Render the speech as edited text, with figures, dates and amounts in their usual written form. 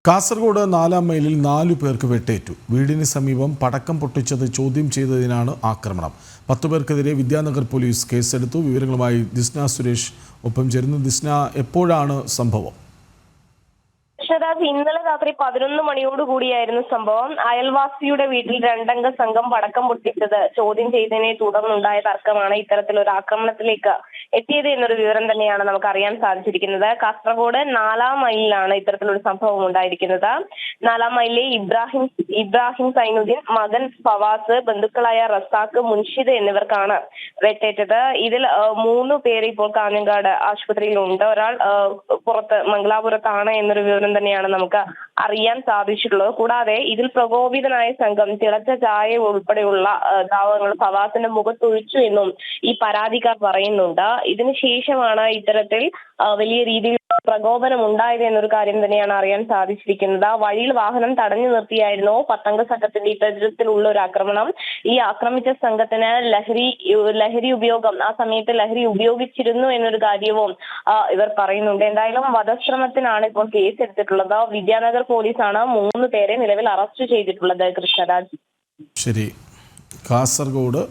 കാസർഗോഡ് 4-ാം മൈലിൽ 4 പേർക്ക് വെട്ടേറ്റു. വീടിന് സമീപം പടക്കം പൊട്ടിച്ചത് ചോദ്യം ചെയ്തതിനാണ് ആക്രമണം. 10 പേർക്കെതിരെ വിദ്യാനഗർ പോലീസ് കേസെടുത്തു. വിവരങ്ങളുമായി ദിസ്ന സുരേഷ് ഒപ്പം ചേരുന്നു. ദിസ്ന, എപ്പോഴാണ് സംഭവം? ഇന്നലെ രാത്രി 11 മണിയോടുകൂടിയായിരുന്നു സംഭവം. അയൽവാസിയുടെ വീട്ടിൽ 2 അംഗ സംഘം പടക്കം പൊട്ടിച്ചത് ചോദ്യം ചെയ്തതിനെ തുടർന്നുണ്ടായ തർക്കമാണ് ഇത്തരത്തിലൊരു ആക്രമണത്തിലേക്ക് എത്തിയത് എന്നൊരു വിവരം തന്നെയാണ് നമുക്ക് അറിയാൻ സാധിച്ചിരിക്കുന്നത്. കാസർഗോഡ് 4-ാം മൈലിലാണ് ഇത്തരത്തിലൊരു സംഭവം ഉണ്ടായിരിക്കുന്നത്. 4-ാം മൈലിലെ ഇബ്രാഹിം സൈനുദ്ദീൻ, മകൻ ഫവാസ്, ബന്ധുക്കളായ റസാഖ്, മുൻഷിദ് എന്നിവർക്കാണ് വെട്ടേറ്റത്. ഇതിൽ 3 പേര് ഇപ്പോൾ കാഞ്ഞങ്ങാട് ആശുപത്രിയിലുണ്ട്. ഒരാൾ മംഗലാപുരത്താണ് എന്നൊരു വിവരം തന്നെയാണ് നമുക്ക് അറിയാൻ സാധിച്ചിട്ടുള്ളത്. കൂടാതെ ഇതിൽ പ്രകോപിതനായ സംഘം തിളച്ച ചായ ഉൾപ്പെടെയുള്ള ദ്രാവകങ്ങൾ ഫവാസിന്റെ മുഖത്തൊഴിച്ചു എന്നും ഈ പരാതിക്കാർ പറയുന്നുണ്ട്. ഇതിനുശേഷമാണ് ഇത്തരത്തിൽ വലിയ രീതിയിൽ പ്രകോപനം ഉണ്ടായത് എന്നൊരു കാര്യം തന്നെയാണ് അറിയാൻ സാധിച്ചിരിക്കുന്നത്. വഴിയിൽ വാഹനം തടഞ്ഞു നിർത്തിയായിരുന്നു 10 അംഗ സംഘത്തിന്റെ ഇത്തരത്തിലുള്ള ഒരു ആക്രമണം. ഈ ആക്രമിച്ച സംഘത്തിന് ലഹരി ഉപയോഗം ആ സമയത്ത് ലഹരി ഉപയോഗിച്ചിരുന്നു എന്നൊരു കാര്യവും ഇവർ പറയുന്നുണ്ട്. എന്തായാലും വധശ്രമത്തിനാണ് ഇപ്പോൾ കേസ് എടുത്തിട്ടുള്ളത്. വിദ്യാനഗർ പോലീസാണ് 3 പേരെ നിലവിൽ അറസ്റ്റ് ചെയ്തിട്ടുള്ളത്. കൃഷ്ണരാജ്. ശരി. കാസർഗോഡ്